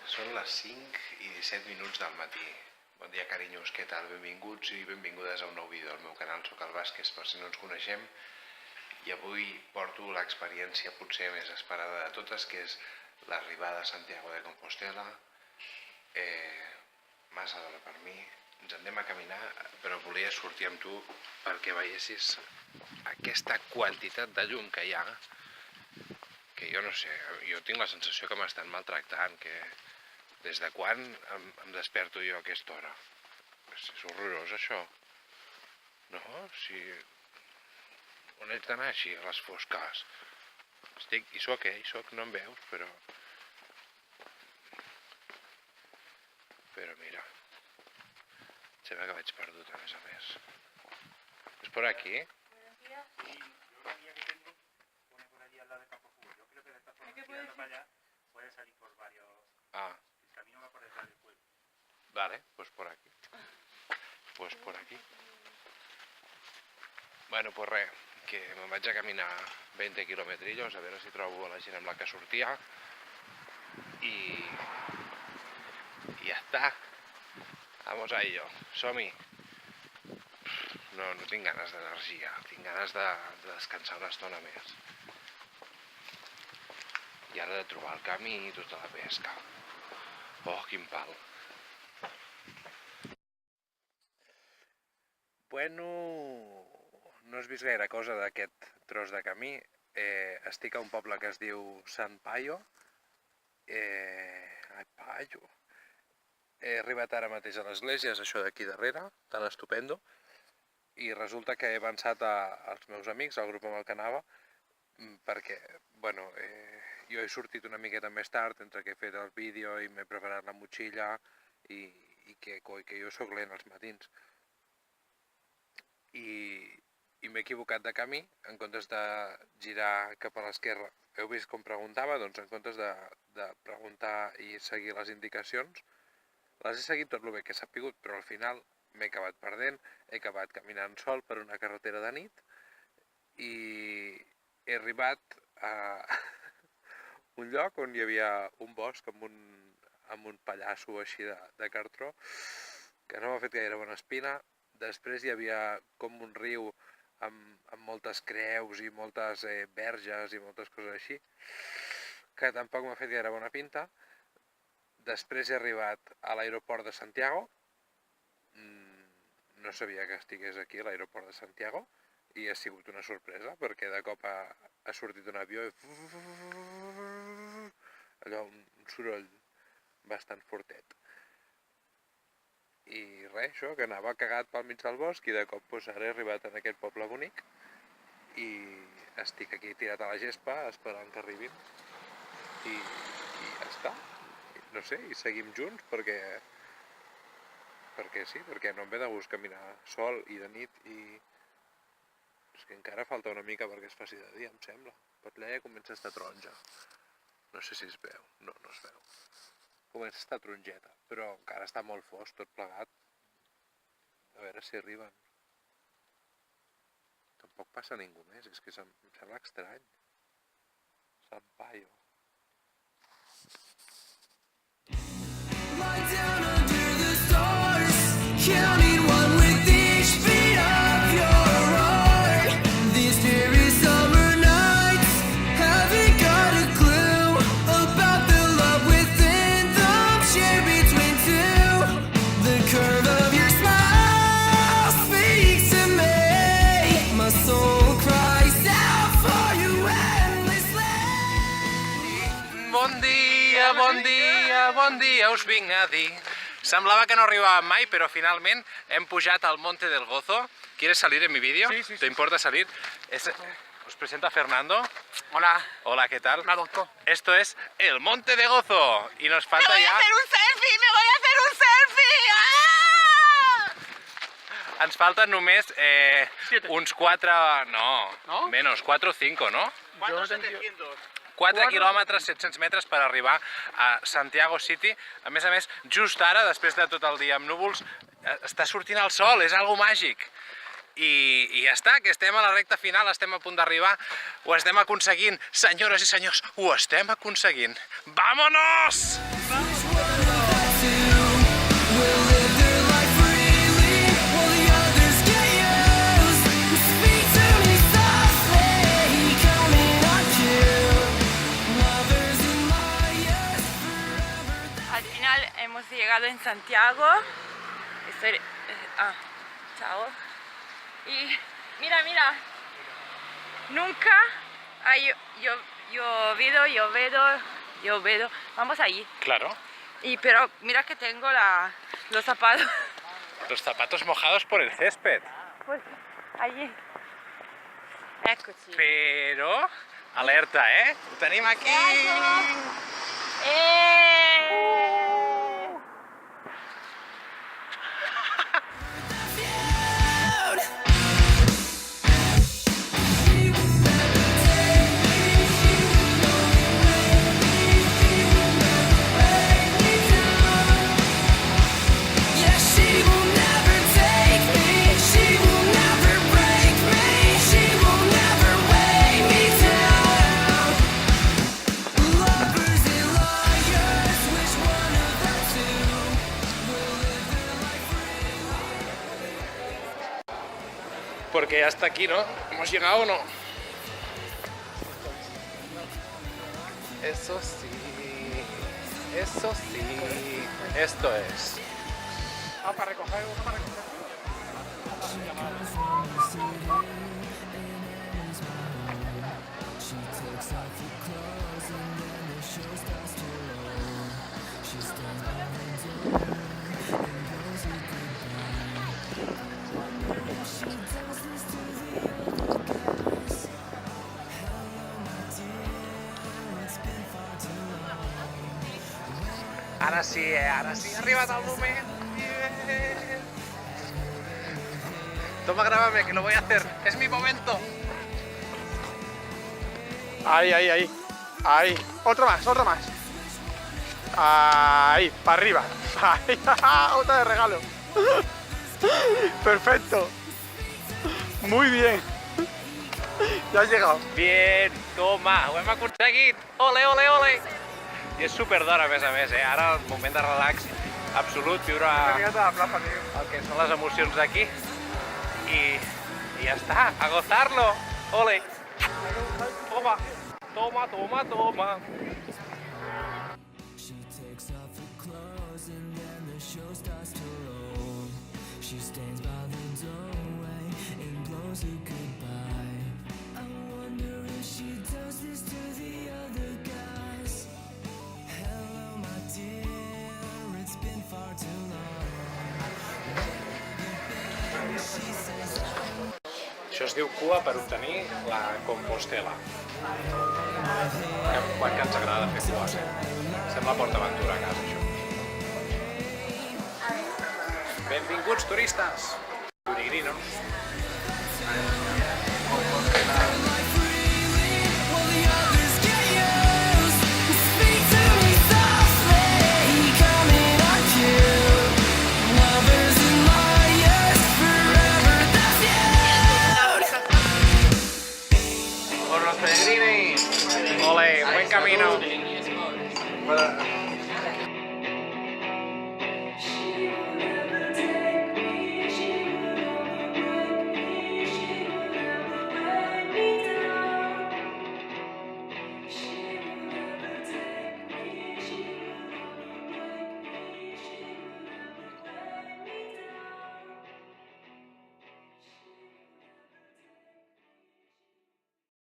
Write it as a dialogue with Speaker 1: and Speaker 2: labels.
Speaker 1: Són les 5 i 17 minuts del matí. Bon dia, carinyos, què tal? Benvinguts i benvingudes a un nou vídeo al meu canal. Soc el Vázquez, per si no ens coneixem. I avui porto l'experiència potser més esperada de totes, que és l'arribada a Santiago de Compostela. Massa d'hora per mi. Ens en anem a caminar, però volia sortir amb tu perquè veiessis aquesta quantitat de llum que hi ha, que jo no sé, jo tinc la sensació que m'estan maltractant, que des de quan em desperto jo a aquesta hora? És horrorós això, no? Si... on haig d'anar així a les fosques? Hi soc, no em veus, però mira, sembla que vaig perdut a més. ¿Es por aquí?
Speaker 2: Buenos días.
Speaker 3: Sí, yo la guía que tengo pone por allí al lado de Campo Fútbol. Yo creo que de esta forma, tirando para allá, puede salir por varios... El camino va por detrás del pueblo.
Speaker 1: Vale, pues por aquí. Pues por aquí. Bueno, pues res, que me'n vaig a caminar 20 quilometrillos a veure si trobo la gent amb la que sortia i ja està. Vamos a ello, som-hi. No tinc ganes d'energia, tinc ganes de descansar una estona més. I ara de trobar el camí i tota la pesca. Oh, quin pal. Bueno, no has vist gaire cosa d'aquest tros de camí. Estic a un poble que es diu Sant Paio. Paio. He arribat ara mateix a l'església, és això d'aquí darrere, tan estupendo. I resulta que he avançat als meus amics, al grup amb el que anava, perquè, bueno, jo he sortit una miqueta més tard, entre que he fet el vídeo i m'he preparat la motxilla i que jo soc lent als matins. I m'he equivocat de camí, en comptes de girar cap a l'esquerra. Heu vist com preguntava? Doncs en comptes de preguntar i seguir les indicacions, les he seguit tot el bé que he sapigut, però al final m'he acabat perdent, he acabat caminant sol per una carretera de nit i he arribat a un lloc on hi havia un bosc amb un pallasso així de cartró que no m'ha fet gaire bona espina. Després hi havia com un riu amb moltes creus i moltes verges i moltes coses així que tampoc m'ha fet gaire bona pinta. Després he arribat a l'aeroport de Santiago. No sabia que estigués aquí, a l'aeroport de Santiago, i ha sigut una sorpresa, perquè de cop ha sortit un avió i... allò, un soroll bastant fortet. I res, això, que anava cagat pel mig del bosc i de cop ara he arribat en aquest poble bonic i estic aquí tirat a la gespa esperant que arribin i ja està. No sé, i seguim junts perquè sí, perquè no em ve de gust caminar sol i de nit i és que encara falta una mica perquè es faci de dia, em sembla. Patleia comença a estar taronja. No sé si es veu, no es veu. Comença a estar taronjeta, però encara està molt fosc, tot plegat. A veure si arriben. Tampoc passa ningú més, és que em sembla estrany. Sant Paio.
Speaker 4: Lie down under the stars, counting one with each beat of your heart. These dreary summer nights haven't got a clue about the love within them shared between two. The curve of your smile speaks to me. My soul cries out for you endlessly.
Speaker 1: Bon dia, bon dia. Bon dia, us vinc a dir. Semblava que no arribàvem mai, però finalment hem pujat al Monte del Gozo. ¿Quieres salir en mi vídeo?
Speaker 3: Sí.
Speaker 1: ¿Te importa salir? Os presento a Fernando.
Speaker 3: Hola.
Speaker 1: Hola, ¿qué tal?
Speaker 3: Me adoptó.
Speaker 1: Esto es el Monte de Gozo. Y nos falta
Speaker 2: ¡Me voy
Speaker 1: ya...
Speaker 2: a hacer un selfie! ¡Me voy a hacer un selfie! ¡Ah!
Speaker 1: Ens falten només uns 4...
Speaker 3: No?
Speaker 1: Menos, 4 o 5, no?
Speaker 3: 4,700.
Speaker 1: 4 quilòmetres, 700 metres per arribar a Santiago City. A més, just ara, després de tot el dia amb núvols, està sortint el sol, és algo màgic. I ja està, que estem a la recta final, estem a punt d'arribar, ho estem aconseguint, senyores i senyors, ho estem aconseguint. ¡Vámonos!
Speaker 5: hemos llegado en Santiago. Estoy... chao. Y mira, mira. Nunca ha llovido. Vamos allí.
Speaker 1: Claro.
Speaker 5: Pero mira que tengo los zapatos.
Speaker 1: Los zapatos mojados por el césped.
Speaker 5: Pues allí. Eccoci.
Speaker 1: Pero... alerta, Ho tenim aquí!
Speaker 4: Yeah, she will never take me. She will never break me. She will never weigh me down. Lovers and liars, which one of the two will live their life freely?
Speaker 1: Porque hasta aquí, ¿no? ¿Hemos llegado o no? Eso sí. Eso sí. Esto es.
Speaker 3: Para recoger uno, para recoger.
Speaker 1: Ara sí, ha arribat el moment. Bien. Toma, grábame, que lo voy a hacer. Es mi momento.
Speaker 3: Ahí, ahí, ahí. Ahí. Otro más, otro más. Ahí, para arriba. Ahí, otra de regalo. Perfecto. Muy bien. Ya has llegado.
Speaker 1: Bien, toma, ho hem aconseguit. Ole, ole, ole. I és super d'hora, a més, Ara el moment de relax absolut, viure el que són les emocions d'aquí. I ja està, a gozarlo. Ole. Toma, toma, toma, toma.
Speaker 4: She takes off her clothes and then the show starts to roll. She stands by the doorway and blows a goodbye. I wonder if she does this to the other guys. Hello, my dear, it's been far too long. She says,
Speaker 1: Això es diu cua per obtenir la Compostela. Quan que ens agrada fer cua, sembla PortAventura a casa, això. Benvinguts, turistes! Peregrinos.